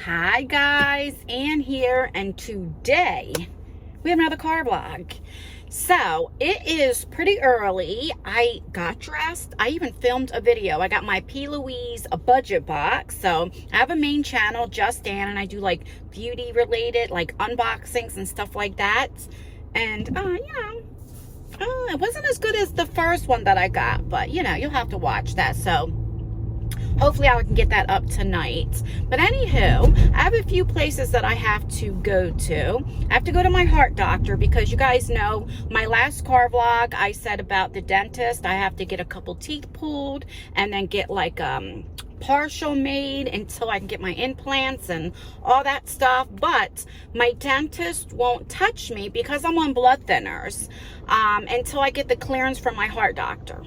Hi guys, Ann here, and today we have another car vlog. So it is pretty early. I got dressed. I even filmed a video. I got my P. Louise a budget box. So I have a main channel, Just Ann, and I do like beauty related, like unboxings and stuff like that. And it wasn't as good as the first one that I got, but you'll have to watch that. So hopefully I can get that up tonight. But anywho, I have a few places that I have to go to. I have to go to my heart doctor because you guys know my last car vlog I said about the dentist. I have to get a couple teeth pulled and then get like partial made until I can get my implants and all that stuff. But my dentist won't touch me because I'm on blood thinners until I get the clearance from my heart doctor.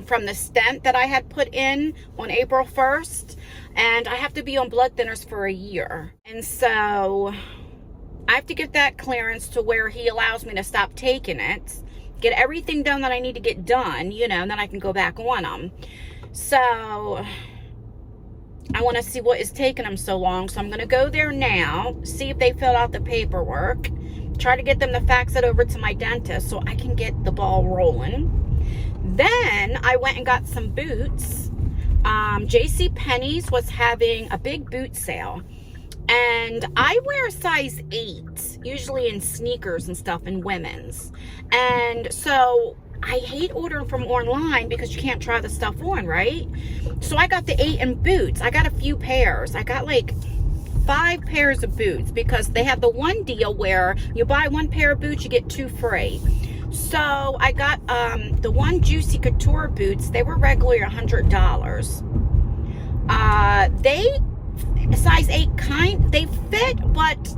From the stent that I had put in on April 1st, and I have to be on blood thinners for a year. And so I have to get that clearance to where he allows me to stop taking it, get everything done that I need to get done, and then I can go back on them. So I want to see what is taking them so long. So I'm going to go there now, see if they filled out the paperwork, try to get them to fax it over to my dentist so I can get the ball rolling. Then I went and got some boots. JCPenney's was having a big boot sale. And I wear a size 8, usually in sneakers and stuff, in women's. And so I hate ordering from online because you can't try the stuff on, right? So I got the 8 in boots. I got a few pairs. I got like 5 pairs of boots because they have the one deal where you buy 1 pair of boots, you get 2 free. So I got the one Juicy Couture boots. They were regularly $100. They size 8 they fit, but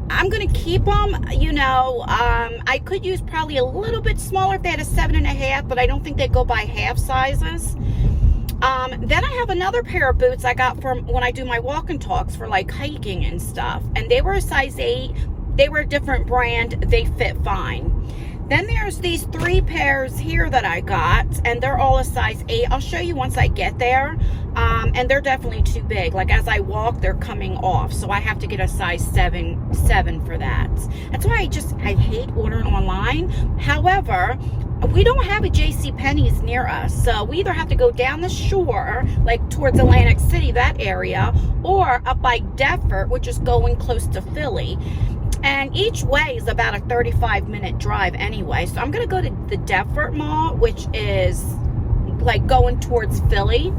I'm gonna keep them. I could use probably a little bit smaller if they had a 7.5, but I don't think they go by half sizes. Then I have another pair of boots I got from when I do my walk and talks for like hiking and stuff, and they were a size 8. They were a different brand. They fit fine. Then there's these 3 pairs here that I got, and they're all a size 8. I'll show you once I get there. And they're definitely too big. Like as I walk, they're coming off. So I have to get a size 7 for that. That's why I hate ordering online. However, we don't have a JCPenney's near us. So we either have to go down the shore, like towards Atlantic City, that area, or up by Deptford, which is going close to Philly. And each way is about a 35-minute drive anyway. So I'm going to go to the Deptford Mall, which is like going towards Philly.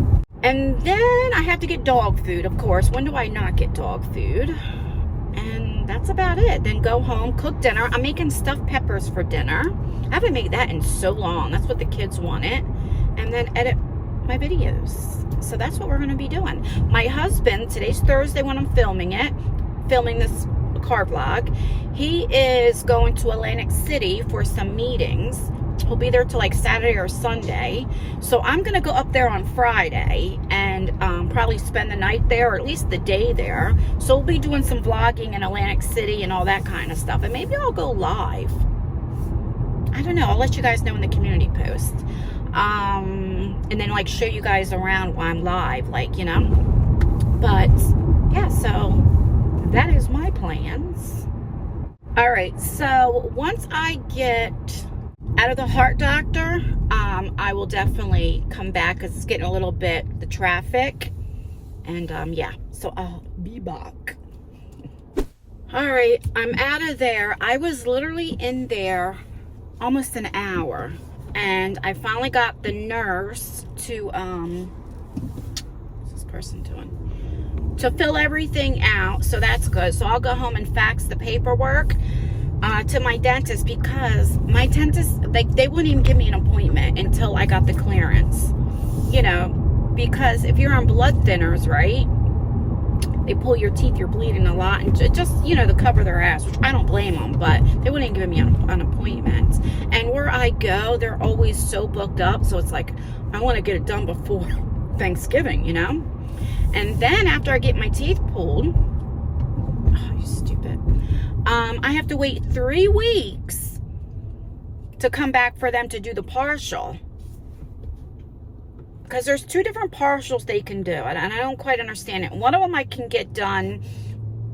And then I have to get dog food, of course. When do I not get dog food? And that's about it. Then go home, cook dinner. I'm making stuffed peppers for dinner. I haven't made that in so long. That's what the kids wanted. And then edit my videos. So that's what we're going to be doing. My husband, today's Thursday when I'm filming this car vlog, he is going to Atlantic City for some meetings. He'll be there till like Saturday or Sunday. So I'm gonna go up there on Friday and probably spend the night there, or at least the day there. So we'll be doing some vlogging in Atlantic City and all that kind of stuff. And maybe I'll go live. I don't know. I'll let you guys know in the community post. And then like show you guys around while I'm live, But yeah, so that is my plans. All right, so once I get out of the heart doctor, I will definitely come back because it's getting a little bit, the traffic. And yeah, so I'll be back. All right, I'm out of there. I was literally in there almost an hour. And I finally got the nurse to, what's this person doing? To fill everything out, so that's good. So I'll go home and fax the paperwork to my dentist, because my dentist, they wouldn't even give me an appointment until I got the clearance. Because if you're on blood thinners, right, they pull your teeth, you're bleeding a lot, and just to cover their ass, which I don't blame them, but they wouldn't give me an appointment. And where I go, they're always so booked up, so it's like I want to get it done before Thanksgiving, And then after I get my teeth pulled, oh, you stupid, I have to wait 3 weeks to come back for them to do the partial. because there's two different partials they can do, and I don't quite understand it. One of them I can get done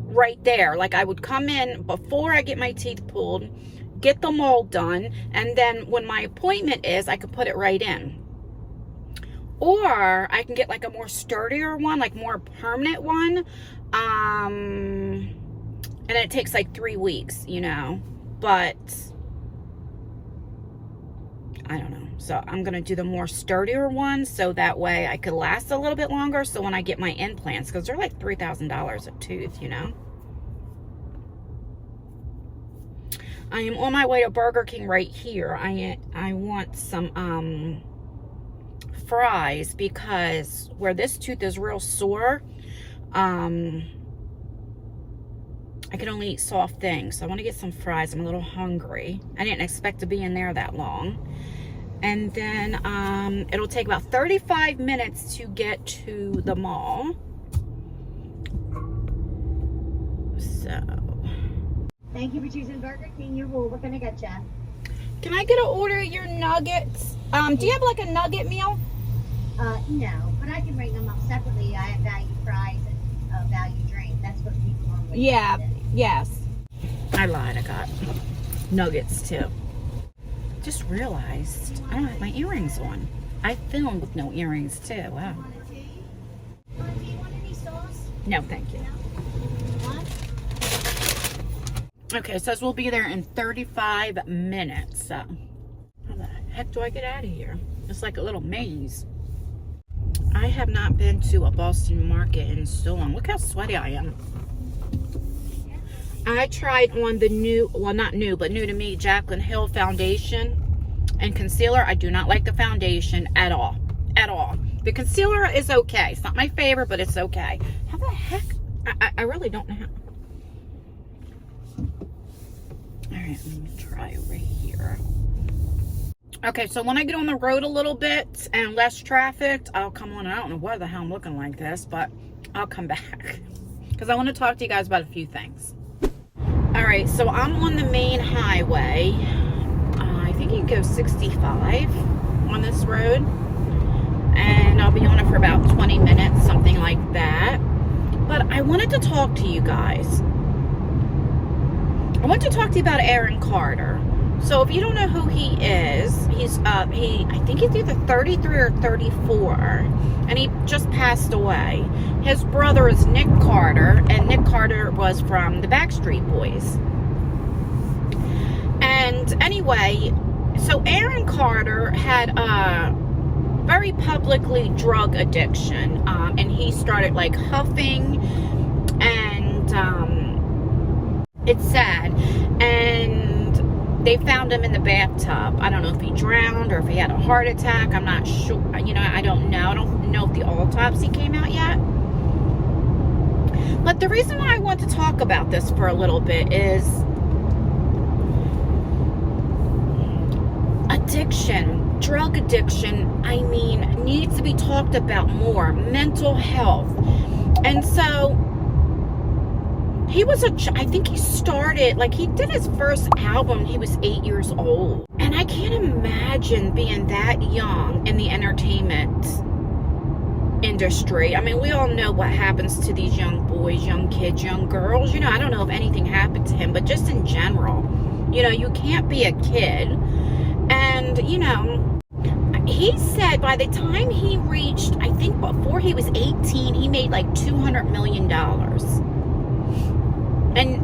right there. Like, I would come in before I get my teeth pulled, get them all done, and then when my appointment is, I could put it right in. Or I can get like a more sturdier one, like more permanent one. And it takes like 3 weeks, you know, but I don't know. So I'm going to do the more sturdier one, so that way I could last a little bit longer. So when I get my implants, because they're like $3,000 a tooth, you know. I am on my way to Burger King right here. I want some fries, because where this tooth is real sore, I can only eat soft things. So I want to get some fries. I'm a little hungry. I didn't expect to be in there that long. And then it'll take about 35 minutes to get to the mall. So thank you for choosing Burger King. You're cool. What can I get you? Can I get an order of your nuggets? Do you have like a nugget meal? No, but I can bring them up separately. I have value fries and value drink. That's what people normally Yeah, get. yes. I lied, I got nuggets too. Just realized I don't have my earrings on. I filmed with no earrings too, wow. Want a tea? Do you want any sauce? No, thank you. What? Okay, it says we'll be there in 35 minutes. So, how the heck do I get out of here? It's like a little maze. I have not been to a Boston market in so long. Look how sweaty I am. I tried on the new, well, not new, but new to me, Jaclyn Hill foundation and concealer. I do not like the foundation at all. At all. The concealer is okay. It's not my favorite, but it's okay. How the heck? I really don't know how. Alright, let me try over here. Okay, so when I get on the road a little bit and less trafficked, I'll come on. I don't know why the hell I'm looking like this, but I'll come back. Because I want to talk to you guys about a few things. Alright, so I'm on the main highway. I think you can go 65 on this road. And I'll be on it for about 20 minutes, something like that. But I wanted to talk to you guys. I want to talk to you about Aaron Carter. So if you don't know who he is, I think he's either 33 or 34, and he just passed away. His brother is Nick Carter, and Nick Carter was from the Backstreet Boys. And anyway, so Aaron Carter had a very publicly drug addiction, and he started like huffing, and it's sad, and they found him in the bathtub. I don't know if he drowned or if he had a heart attack. I'm not sure. You know, I don't know. I don't know if the autopsy came out yet. But the reason why I want to talk about this for a little bit is addiction, drug addiction, I mean, needs to be talked about more. Mental health. And so he was I think he started, like, he did his first album, he was 8 years old. And I can't imagine being that young in the entertainment industry. I mean, we all know what happens to these young boys, young kids, young girls. You know, I don't know if anything happened to him, but just in general, you know, you can't be a kid. And, you know, he said by the time he reached, I think before he was 18, he made like $200 million. And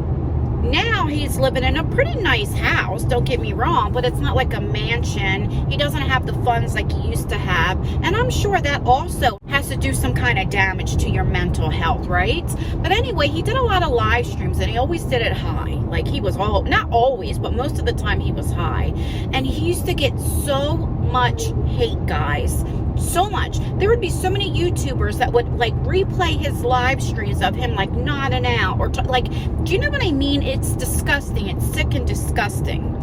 now he's living in a pretty nice house, don't get me wrong, but it's not like a mansion. He doesn't have the funds like he used to have. And I'm sure that also has to do some kind of damage to your mental health, right? But anyway, he did a lot of live streams, and he always did it high. Like, he was not always, but most of the time he was high. And he used to get so much hate, guys. So much. There would be so many YouTubers that would like replay his live streams of him like nodding out or like, do you know what I mean? It's disgusting. It's sick and disgusting.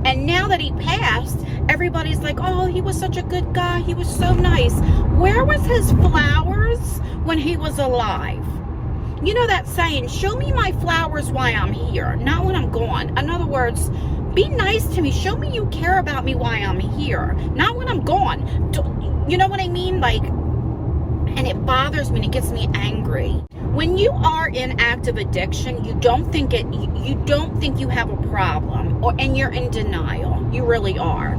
And now that he passed, everybody's like, oh, he was such a good guy. He was so nice. Where was his flowers when he was alive? You know that saying, show me my flowers while I'm here, not when I'm gone. In other words, Be nice to me. Show me you care about me while I'm here, not when I'm gone. You know what I mean? Like, and it bothers me and it gets me angry. When you are in active addiction, you don't think you have a problem, and you're in denial. You really are.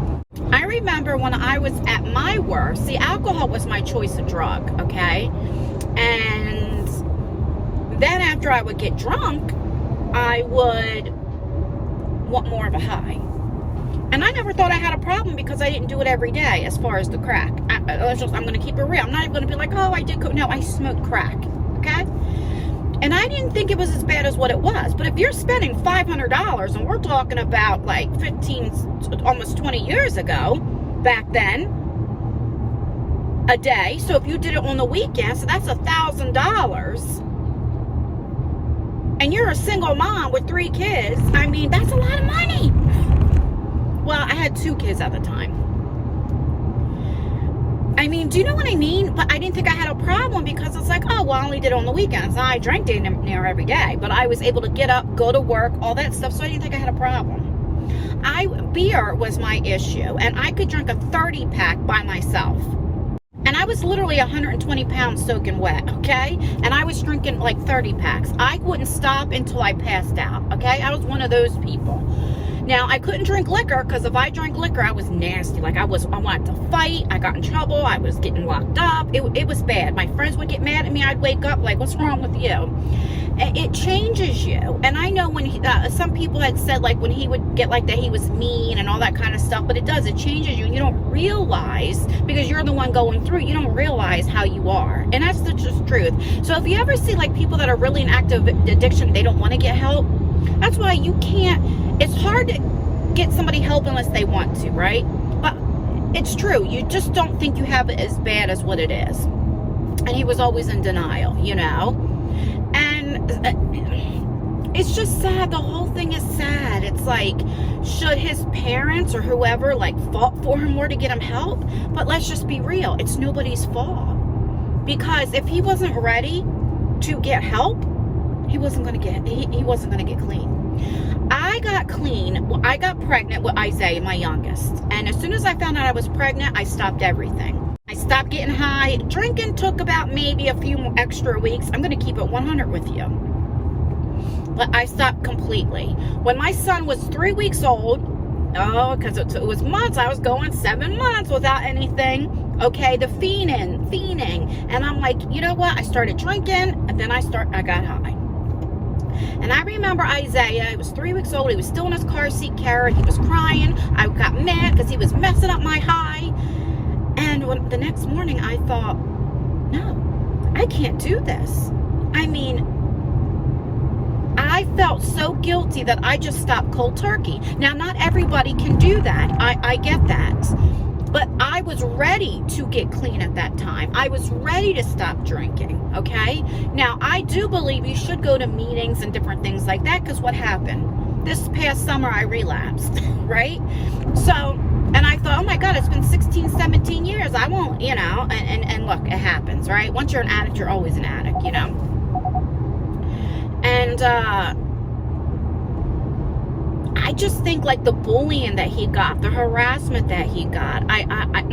I remember when I was at my worst, see, alcohol was my choice of drug, okay? And then after I would get drunk, I would want more of a high. And I never thought I had a problem because I didn't do it every day as far as the crack. I'm going to keep it real. I'm not even going to be like, oh, I did no, I smoked crack, okay? And I didn't think it was as bad as what it was. But if you're spending $500, and we're talking about like 15, almost 20 years ago, back then, a day. So if you did it on the weekend, so that's $1,000. And you're a single mom with 3 kids. I mean, that's a lot of money. Well, I had 2 kids at the time. I mean, do you know what I mean? But I didn't think I had a problem because it's like, oh, well, I only did it on the weekends. I drank near every day. But I was able to get up, go to work, all that stuff. So I didn't think I had a problem. Beer was my issue. And I could drink a 30-pack by myself. And I was literally 120 pounds soaking wet, okay? And I was drinking like 30 packs. I wouldn't stop until I passed out, okay? I was one of those people. Now, I couldn't drink liquor because if I drank liquor, I was nasty. Like, I wanted to fight. I got in trouble. I was getting locked up. It was bad. My friends would get mad at me. I'd wake up like, what's wrong with you? It changes you. And I know when some people had said, like, when he would get like that, he was mean and all that kind of stuff. But it does. It changes you. And you don't realize, because you're the one going through, you don't realize how you are. And that's the just truth. So if you ever see, like, people that are really in active addiction, they don't want to get help. That's why you can't, it's hard to get somebody help unless they want to, right? But it's true. You just don't think you have it as bad as what it is. And he was always in denial, you know? And it's just sad. The whole thing is sad. It's like, should his parents or whoever, like, fought for him more to get him help? But let's just be real. It's nobody's fault. Because if he wasn't ready to get help, he wasn't going to get clean. I got clean. I got pregnant with Isaiah, my youngest. And as soon as I found out I was pregnant, I stopped everything. I stopped getting high. Drinking took about maybe a few more extra weeks. I'm going to keep it 100 with you. But I stopped completely. When my son was 3 weeks old, because it was months, I was going 7 months without anything. Okay, the fiending. And I'm like, you know what? I started drinking, and then I got high. And I remember Isaiah, he was 3 weeks old. He was still in his car seat carried. He was crying. I got mad because he was messing up my high. And the next morning, I thought, no, I can't do this. I mean, I felt so guilty that I just stopped cold turkey. Now, not everybody can do that. I get that. But I was ready to get clean at that time. I was ready to stop drinking, okay? Now, I do believe you should go to meetings and different things like that, because what happened? This past summer, I relapsed, right? So, and I thought, oh my God, it's been 16, 17 years. I won't, you know, and look, it happens, right? Once you're an addict, you're always an addict, you know? And, I just think, like, the bullying that he got, the harassment that he got, I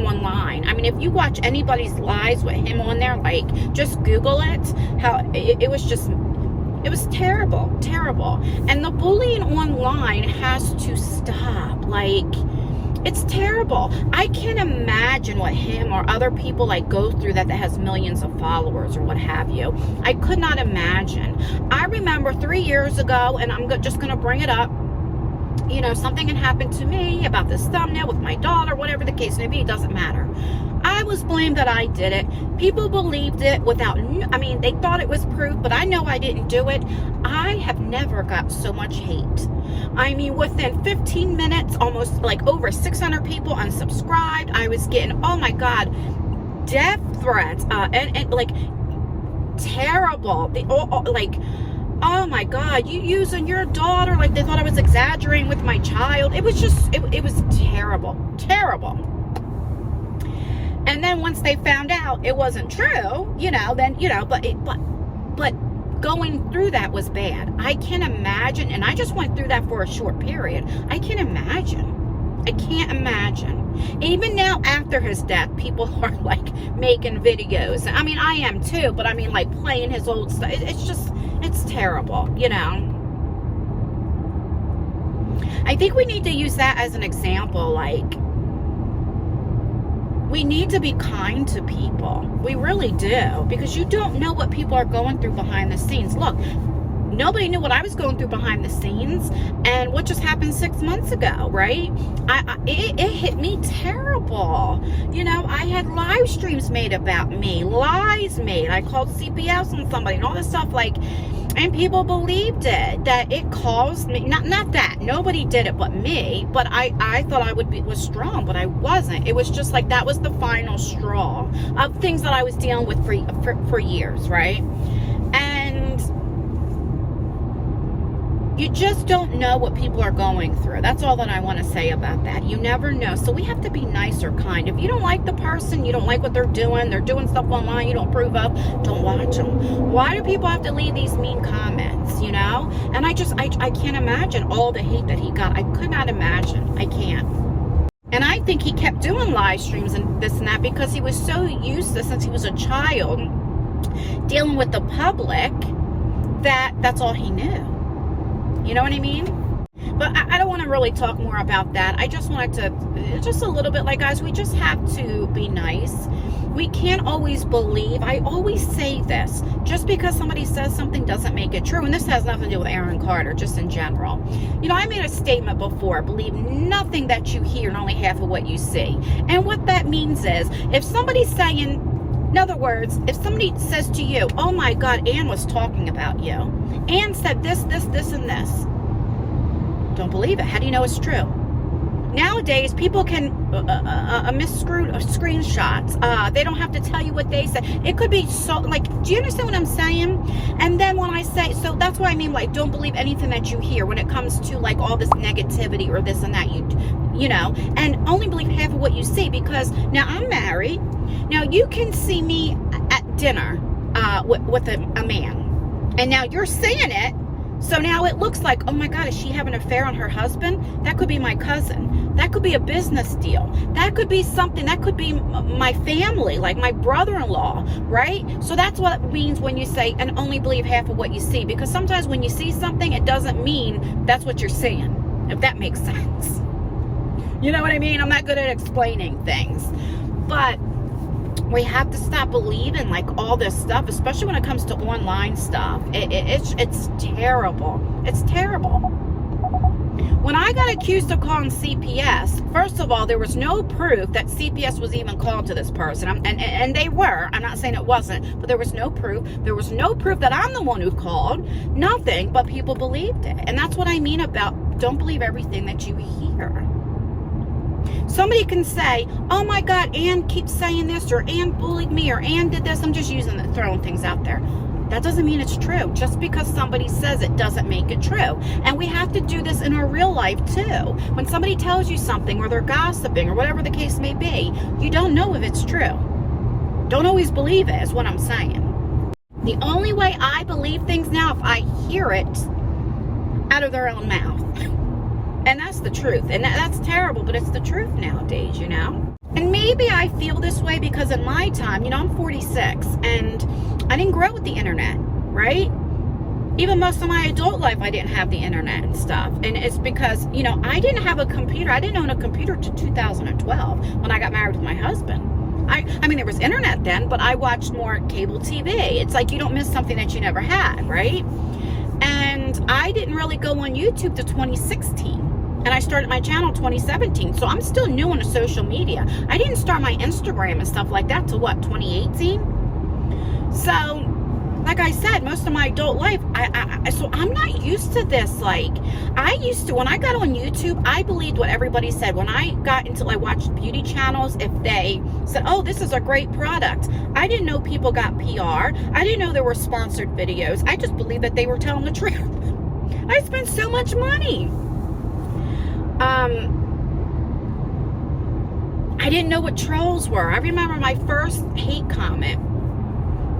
online. I mean, if you watch anybody's lives with him on there, like, just Google it. How it was just, it was terrible. And the bullying online has to stop. Like, it's terrible. I can't imagine what him or other people, like, go through that has millions of followers or what have you. I could not imagine. I remember 3 years ago, and I'm just going to bring it up. You know, something had happened to me about this thumbnail with my daughter, whatever the case may be, it doesn't matter. I was blamed that I did it. People believed it without, I mean, they thought it was proof, but I know I didn't do it. I have never got so much hate. I mean, within 15 minutes, almost like over 600 people unsubscribed. I was getting, oh my God, death threats, and like, terrible. Oh my God, you using your daughter, like they thought I was exaggerating with my child. It was just, it was terrible. And then once they found out it wasn't true, you know, then, you know, but going through that was bad. I can't imagine, and I just went through that for a short period. I can't imagine. I can't imagine. Even now, after his death, people are like making videos. I mean, I am too, but I mean, like playing his old stuff. It's terrible, you know. I think we need to use that as an example. Like, we need to be kind to people. We really do, because you don't know what people are going through behind the scenes. Look, nobody knew what I was going through behind the scenes, and what just happened 6 months ago, right? It hit me terrible. You know, I had live streams made about me, lies made. I called CPS on somebody and all this stuff, like, and people believed it, that it caused me, not that, nobody did it but me, but I thought I was strong, but I wasn't. It was just like, that was the final straw of things that I was dealing with for years, right? And you just don't know what people are going through. That's all that I want to say about that. You never know. So we have to be nice or kind. If you don't like the person, you don't like what they're doing stuff online you don't approve of, don't watch them. Why do people have to leave these mean comments, you know? And I can't imagine all the hate that he got. I could not imagine. I can't. And I think he kept doing live streams and this and that because he was so used to, since he was a child, dealing with the public, that's all he knew. You know what I mean? But I don't want to really talk more about that. I just wanted to, just a little bit, like, guys, we just have to be nice. We can't always believe. I always say this. Just because somebody says something doesn't make it true. And this has nothing to do with Aaron Carter, just in general. You know, I made a statement before. Believe nothing that you hear and only half of what you see. And what that means is, if somebody's saying, in other words, if somebody says to you, oh my God, Ann was talking about you. Ann said this, and this. Don't believe it. How do you know it's true? Nowadays, people can miscrew screenshots. They don't have to tell you what they said. It could be so, like, do you understand what I'm saying? And then when I say, so that's what I mean, like, don't believe anything that you hear when it comes to, like, all this negativity or this and that, you know, and only believe half of what you see, because now I'm married. Now you can see me at dinner with a man, and now you're saying it, so now it looks like, oh my God, is she having an affair on her husband? That could be my cousin. That could be a business deal. That could be something. That could be my family, like my brother-in-law, right? So that's what it means when you say, and only believe half of what you see, because sometimes when you see something, it doesn't mean that's what you're seeing, if that makes sense. You know what I mean? I'm not good at explaining things, but we have to stop believing like all this stuff, especially when it comes to online stuff. It's terrible. It's terrible. When I got accused of calling CPS, first of all, there was no proof that CPS was even called to this person. And they were. I'm not saying it wasn't, but there was no proof. There was no proof that I'm the one who called. Nothing, but people believed it. And that's what I mean about don't believe everything that you hear. Somebody can say, oh my God, Ann keeps saying this, or Ann bullied me, or Ann did this. I'm just using it, throwing things out there. That doesn't mean it's true. Just because somebody says it doesn't make it true. And we have to do this in our real life too. When somebody tells you something, or they're gossiping, or whatever the case may be, you don't know if it's true. Don't always believe it, is what I'm saying. The only way I believe things now, if I hear it out of their own mouth. And that's the truth. And that's terrible, but it's the truth nowadays, you know? And maybe I feel this way because in my time, you know, I'm 46, and I didn't grow with the internet, right? Even most of my adult life, I didn't have the internet and stuff. And it's because, you know, I didn't have a computer. I didn't own a computer till 2012 when I got married with my husband. I mean, there was internet then, but I watched more cable TV. It's like you don't miss something that you never had, right? And I didn't really go on YouTube till 2016. And I started my channel 2017. So I'm still new on the social media. I didn't start my Instagram and stuff like that till what, 2018? So, like I said, most of my adult life, so I'm not used to this. Like, I used to, when I got on YouTube, I believed what everybody said. When I got into, I watched beauty channels, if they said, oh, this is a great product, I didn't know people got PR. I didn't know there were sponsored videos. I just believed that they were telling the truth. I spent so much money. I didn't know what trolls were. I remember my first hate comment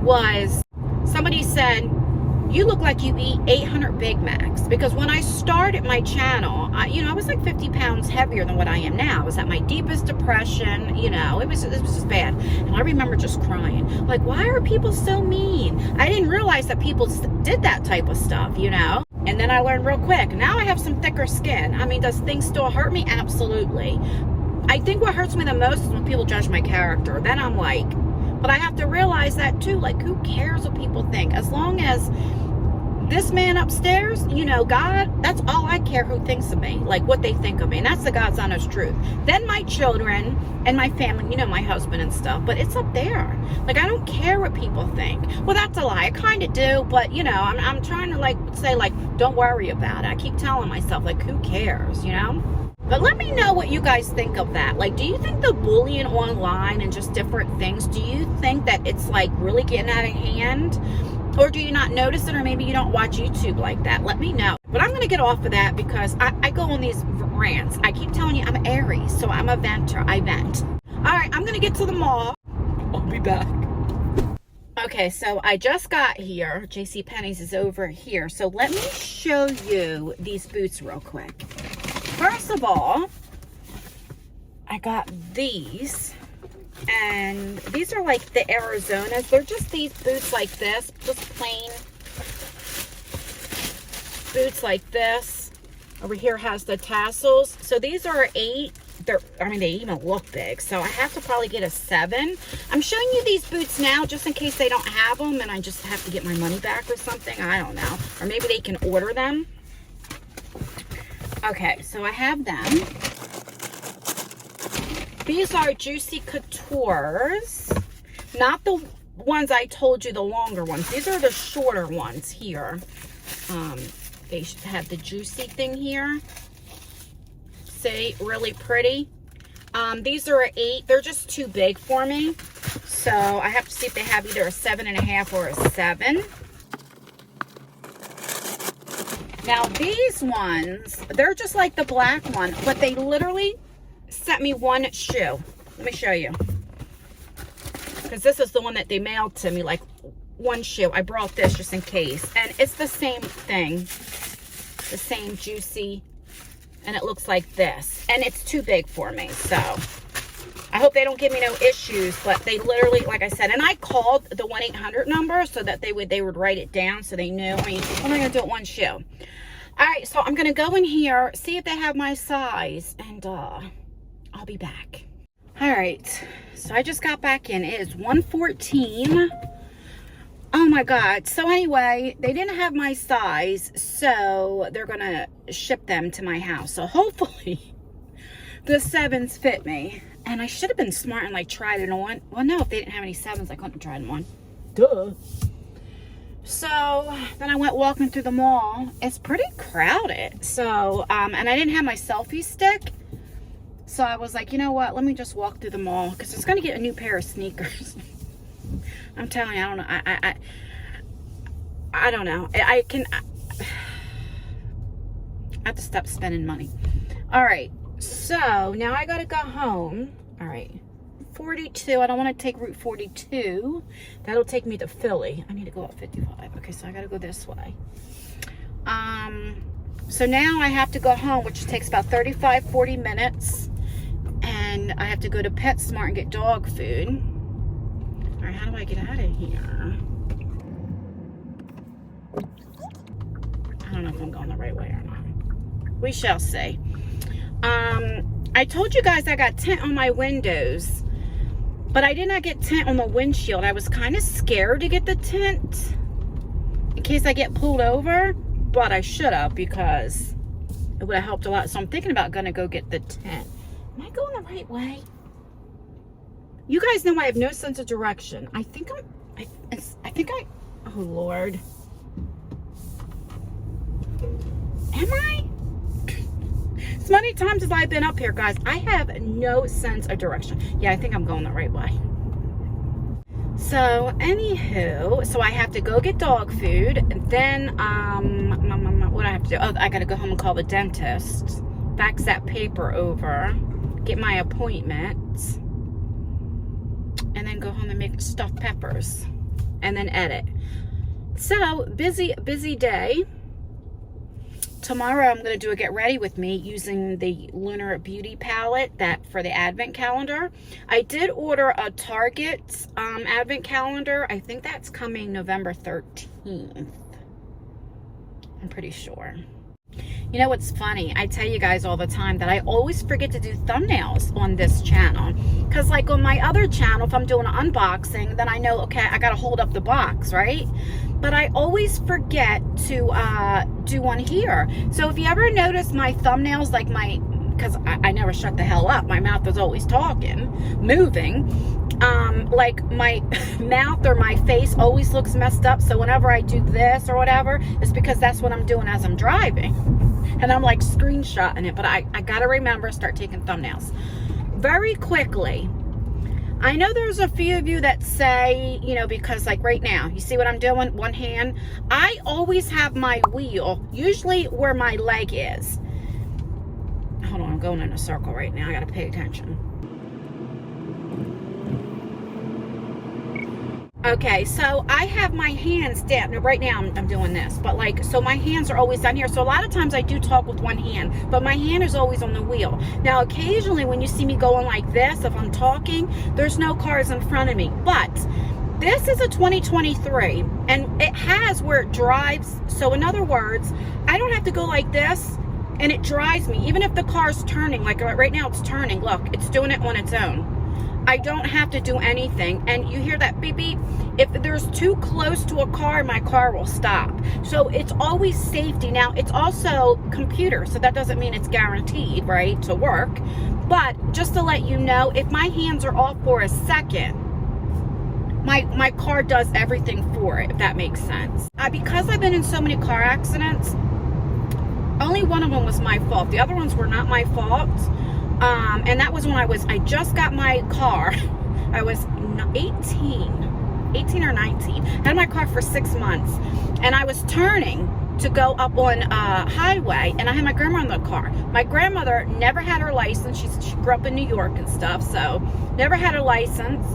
was, somebody said, you look like you eat 800 Big Macs. Because when I started my channel, I was like 50 pounds heavier than what I am now. I was at my deepest depression, it was just bad. And I remember just crying. Like, why are people so mean? I didn't realize that people did that type of stuff, And then I learned real quick. Now I have some thicker skin. I mean, does things still hurt me? Absolutely. I think what hurts me the most is when people judge my character. Then I'm like, but I have to realize that too. Like, who cares what people think? As long as this man upstairs, God, that's all I care who thinks of me. Like, what they think of me. And that's the God's honest truth. Then my children and my family, my husband and stuff. But it's up there. Like, I don't care what people think. Well, that's a lie. I kind of do. But, I'm trying to, say, don't worry about it. I keep telling myself, who cares, But let me know what you guys think of that. Like, do you think the bullying online and just different things, do you think that it's really getting out of hand? Or do you not notice it? Or maybe you don't watch YouTube like that. Let me know. But I'm going to get off of that because I go on these rants. I keep telling you I'm Aries, so I'm a venter. I vent. All right, I'm going to get to the mall. I'll be back. Okay, so I just got here. JCPenney's is over here. So let me show you these boots real quick. First of all, I got these, and these are like the Arizonas. They're just these boots like this, just plain boots like this. Over here has the tassels. So these are 8. They even look big. So I have to probably get a 7. I'm showing you these boots now just in case they don't have them and I just have to get my money back or something. I don't know. Or maybe they can order them. Okay, so I have them. These are Juicy Couture's. Not the ones I told you, the longer ones. These are the shorter ones here. They should have the juicy thing here. See, really pretty. These are 8. They're just too big for me. So I have to see if they have either a 7.5 or a 7. Now these ones, they're just like the black one, but they literally sent me one shoe. Let me show you. Because this is the one that they mailed to me, like one shoe. I brought this just in case. And it's the same thing. The same juicy. And it looks like this. And it's too big for me, so I hope they don't give me no issues, but they literally, like I said, and I called the 1-800 number so that they would write it down so they knew. I mean, I'm only going to do it one shoe. All right, so I'm going to go in here, see if they have my size, and I'll be back. All right, so I just got back in. It is 1:14. Oh my God. So anyway, they didn't have my size, so they're going to ship them to my house. So hopefully the 7s fit me. And I should have been smart and tried it on. Well, no, if they didn't have any 7s, I couldn't have tried them on. Duh. So then I went walking through the mall. It's pretty crowded. So, and I didn't have my selfie stick. So I was like, you know what? Let me just walk through the mall because I was going to get a new pair of sneakers. I'm telling you, I don't know. I don't know. I have to stop spending money. All right. So now I got to go home. All right. 42. I don't want to take Route 42. That'll take me to Philly. I need to go up 55. Okay, so I got to go this way. So now I have to go home, which takes about 35-40 minutes. And I have to go to PetSmart and get dog food. All right, how do I get out of here? I don't know if I'm going the right way or not. We shall see. I told you guys I got tint on my windows, but I did not get tint on the windshield. I was kind of scared to get the tint in case I get pulled over, but I should have because it would have helped a lot. So I'm thinking about going to go get the tint. Am I going the right way? You guys know I have no sense of direction. I think oh Lord. Am I? As many times as I've been up here, guys, I have no sense of direction. Yeah, I think I'm going the right way. So, anywho, so I have to go get dog food. Then, what do I have to do? Oh, I got to go home and call the dentist. Fax that paper over. Get my appointment. And then go home and make stuffed peppers. And then edit. So busy day. Tomorrow I'm going to do a get ready with me using the Lunar Beauty palette that for the advent calendar. I did order a Target advent calendar. I think that's coming November 13th. I'm pretty sure. You know what's funny? I tell you guys all the time that I always forget to do thumbnails on this channel. Because like on my other channel, if I'm doing an unboxing, then I know, okay, I got to hold up the box, right? But I always forget to do one here. So if you ever notice my thumbnails, like because I never shut the hell up. My mouth is always talking, moving. Like my mouth or my face always looks messed up. So whenever I do this or whatever, it's because that's what I'm doing as I'm driving. And I'm like screenshotting it. But I got to remember, start taking thumbnails. Very quickly. I know there's a few of you that say, you know, because like right now, you see what I'm doing? One hand. I always have my wheel, usually where my leg is. Hold on, I'm going in a circle right now. I got to pay attention. Okay, so I have my hands down. Now, right now I'm doing this, but like, so my hands are always down here. So a lot of times I do talk with one hand, but my hand is always on the wheel. Now, occasionally when you see me going like this, if I'm talking, there's no cars in front of me. But this is a 2023 and it has where it drives. So in other words, I don't have to go like this and it drives me. Even if the car's turning, like right now it's turning, look, it's doing it on its own. I don't have to do anything. And you hear that beep beep? If there's too close to a car, my car will stop. So it's always safety. Now, it's also computer, so that doesn't mean it's guaranteed, right, to work. But just to let you know, if my hands are off for a second, my car does everything for it, if that makes sense. Because I've been in so many car accidents, only one of them was my fault. The other ones were not my fault. And that was when I just got my car. I was 18 or 19. I had my car for 6 months. And I was turning to go up on a highway. And I had my grandmother in the car. My grandmother never had her license. She grew up in New York and stuff. So never had a license.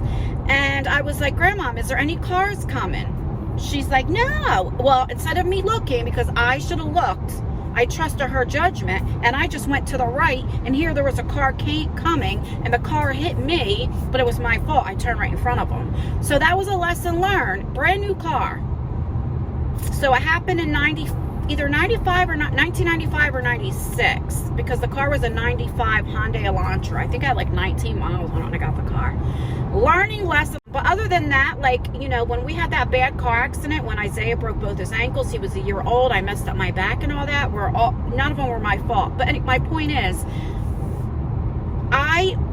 And I was like, Grandma, is there any cars coming? She's like, no. Well, instead of me looking, because I should have looked, I trusted her judgment, and I just went to the right, and here there was a car coming, and the car hit me, but it was my fault. I turned right in front of them. So that was a lesson learned. Brand new car. So it happened in either 1995 or 96, because the car was a 95 Hyundai Elantra. I think I had like 19 miles on it when I got the car. Learning lesson. But other than that, like, you know, when we had that bad car accident, when Isaiah broke both his ankles, he was a year old, I messed up my back and all that, none of them were my fault. But my point is,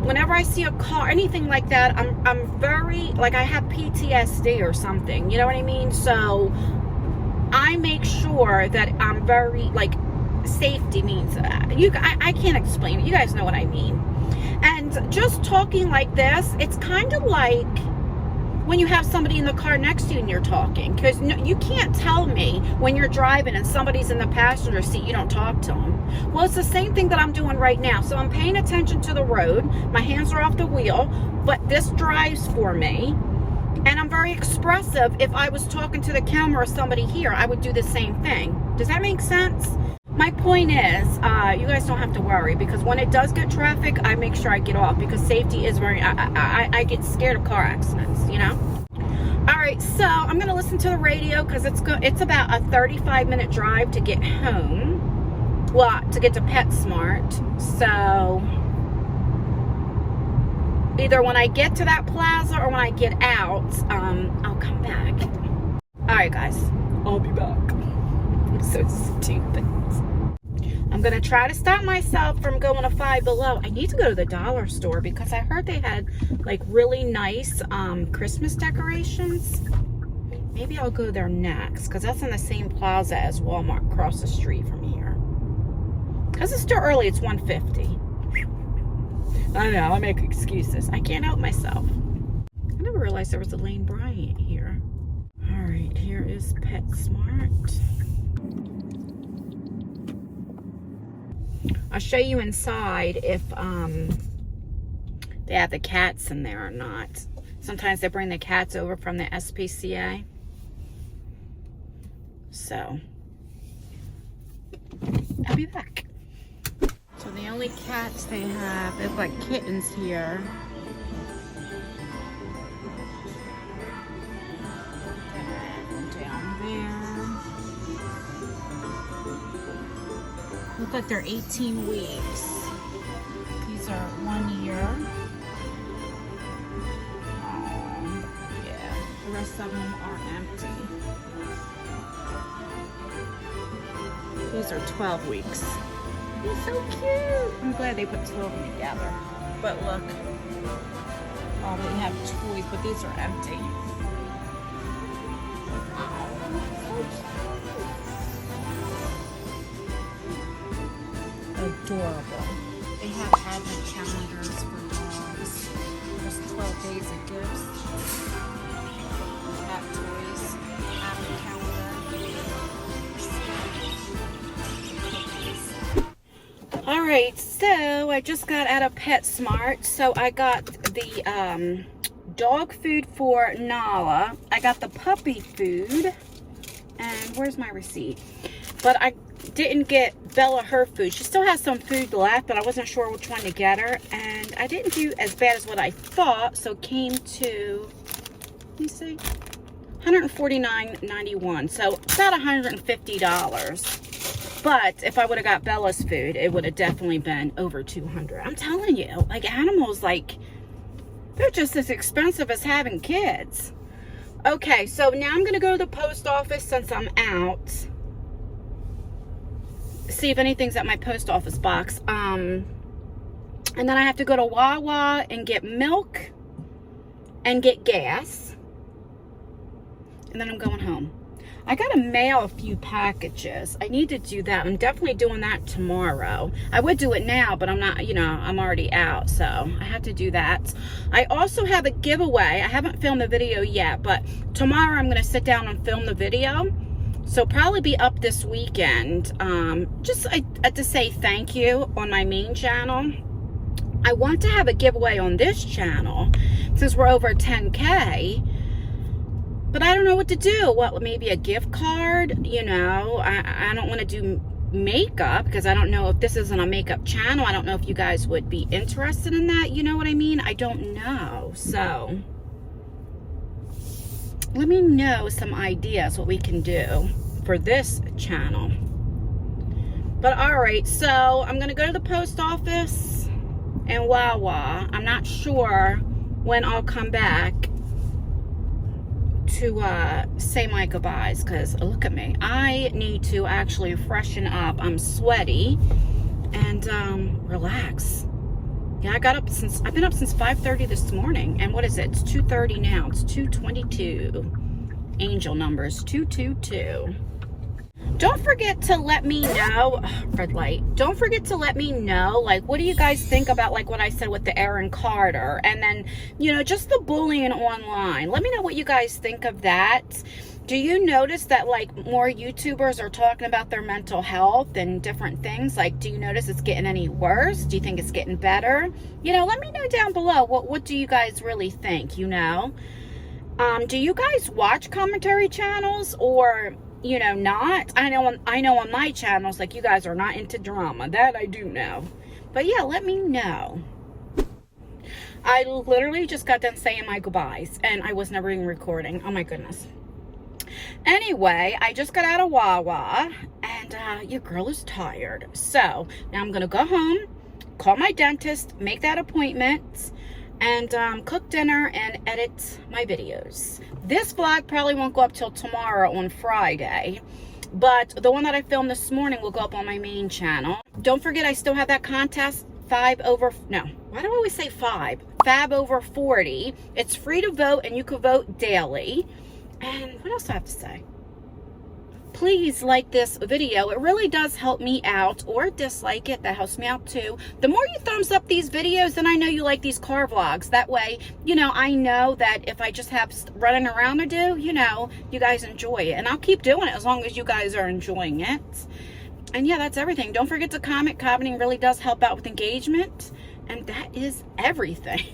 whenever I see a car, anything like that, I'm very, like, I have PTSD or something, you know what I mean? So I make sure that I'm very, like, safety means that. I can't explain it. You guys know what I mean. And just talking like this, it's kind of like when you have somebody in the car next to you and you're talking. Because you can't tell me when you're driving and somebody's in the passenger seat, you don't talk to them. Well, it's the same thing that I'm doing right now. So I'm paying attention to the road. My hands are off the wheel, but this drives for me. And I'm very expressive. If I was talking to the camera or somebody here, I would do the same thing. Does that make sense? My point is, you guys don't have to worry, because when it does get traffic, I make sure I get off, because safety is very, I get scared of car accidents, you know? All right, so I'm going to listen to the radio, because it's about a 35-minute drive to get home. Well, to get to PetSmart. So either when I get to that plaza or when I get out, I'll come back. All right, guys, I'll be back. I'm so stupid. I'm going to try to stop myself from going to Five Below. I need to go to the dollar store, because I heard they had like really nice Christmas decorations. Maybe I'll go there next, because that's in the same plaza as Walmart across the street from here. Because it's still early, it's 1:50. I know, I make excuses. I can't help myself. I never realized there was a Lane Bryant here. All right, here is PetSmart. I'll show you inside if they have the cats in there or not. Sometimes they bring the cats over from the SPCA. So I'll be back. So the only cats they have is like kittens here. And down there. Look like they're 18 weeks. These are 1 year. Yeah, the rest of them are empty. These are 12 weeks. He's so cute. I'm glad they put two of them together. But look, oh, they have toys, but these are empty. Adorable. They have advent calendars for dogs. There's 12 days of gifts. Cat toys, advent calendar. All right, so I just got out of PetSmart. So I got the dog food for Nala. I got the puppy food. And where's my receipt? But I didn't get Bella her food. She still has some food left, but I wasn't sure which one to get her. And I didn't do as bad as what I thought, so it came to, let me see, $149.91. So about $150. But if I would have got Bella's food, it would have definitely been over $200. I'm telling you, like animals, like they're just as expensive as having kids. Okay, so now I'm gonna go to the post office since I'm out. See if anything's at my post office box. And then I have to go to Wawa and get milk and get gas. And then I'm going home. I gotta mail a few packages. I need to do that. I'm definitely doing that tomorrow. I would do it now, but I'm not, you know, I'm already out, so I have to do that. I also have a giveaway. I haven't filmed the video yet, but tomorrow I'm gonna sit down and film the video. So probably be up this weekend. Just to say thank you on my main channel. I want to have a giveaway on this channel since we're over 10K. But I don't know what to do. What, maybe a gift card? You know, I don't want to do makeup because I don't know if this isn't a makeup channel. I don't know if you guys would be interested in that. You know what I mean? I don't know. So let me know some ideas what we can do for this channel. But all right, so I'm gonna go to the post office and Wawa. I'm not sure when I'll come back to say my goodbyes, because look at me. I need to actually freshen up. I'm sweaty and relax. Yeah, I've been up since 5:30 this morning. And what is it? It's 2:30 now. It's 2:22. Angel numbers 222. Don't forget to let me know, red light. Don't forget to let me know, like, what do you guys think about, like, what I said with the Aaron Carter? And then, you know, just the bullying online. Let me know what you guys think of that. Do you notice that, like, more YouTubers are talking about their mental health and different things? Like, do you notice it's getting any worse? Do you think it's getting better? You know, let me know down below. What do you guys really think, you know? Do you guys watch commentary channels or, you know, not? I know on my channels, like, you guys are not into drama. That I do know. But yeah, let me know. I literally just got done saying my goodbyes and I was never even recording. Oh my goodness. Anyway, I just got out of Wawa and your girl is tired. So now I'm gonna go home, call my dentist, make that appointment, and cook dinner and edit my videos. This vlog probably won't go up till tomorrow on Friday, but the one that I filmed this morning will go up on my main channel. Don't forget, I still have that contest, Fab over 40. It's free to vote and you can vote daily. And what else do I have to say? Please like this video. It really does help me out, or dislike it. That helps me out too. The more you thumbs up these videos, then I know you like these car vlogs. That way, you know, I know that if I just have running around to do, you know, you guys enjoy it. And I'll keep doing it as long as you guys are enjoying it. And yeah, that's everything. Don't forget to comment. Commenting really does help out with engagement. And that is everything.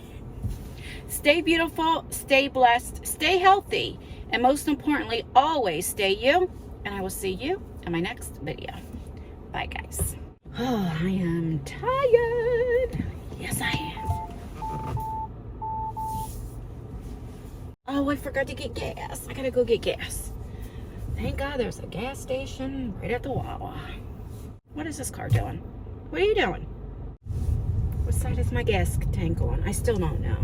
Stay beautiful, stay blessed, stay healthy, and most importantly, always stay you. and I will see you in my next video. Bye, guys. Oh, I am tired. Yes, I am. Oh, I forgot to get gas. I gotta go get gas. Thank God there's a gas station right at the Wawa. What is this car doing? What are you doing? What side is my gas tank on? I still don't know.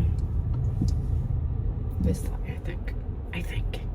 This side, I think.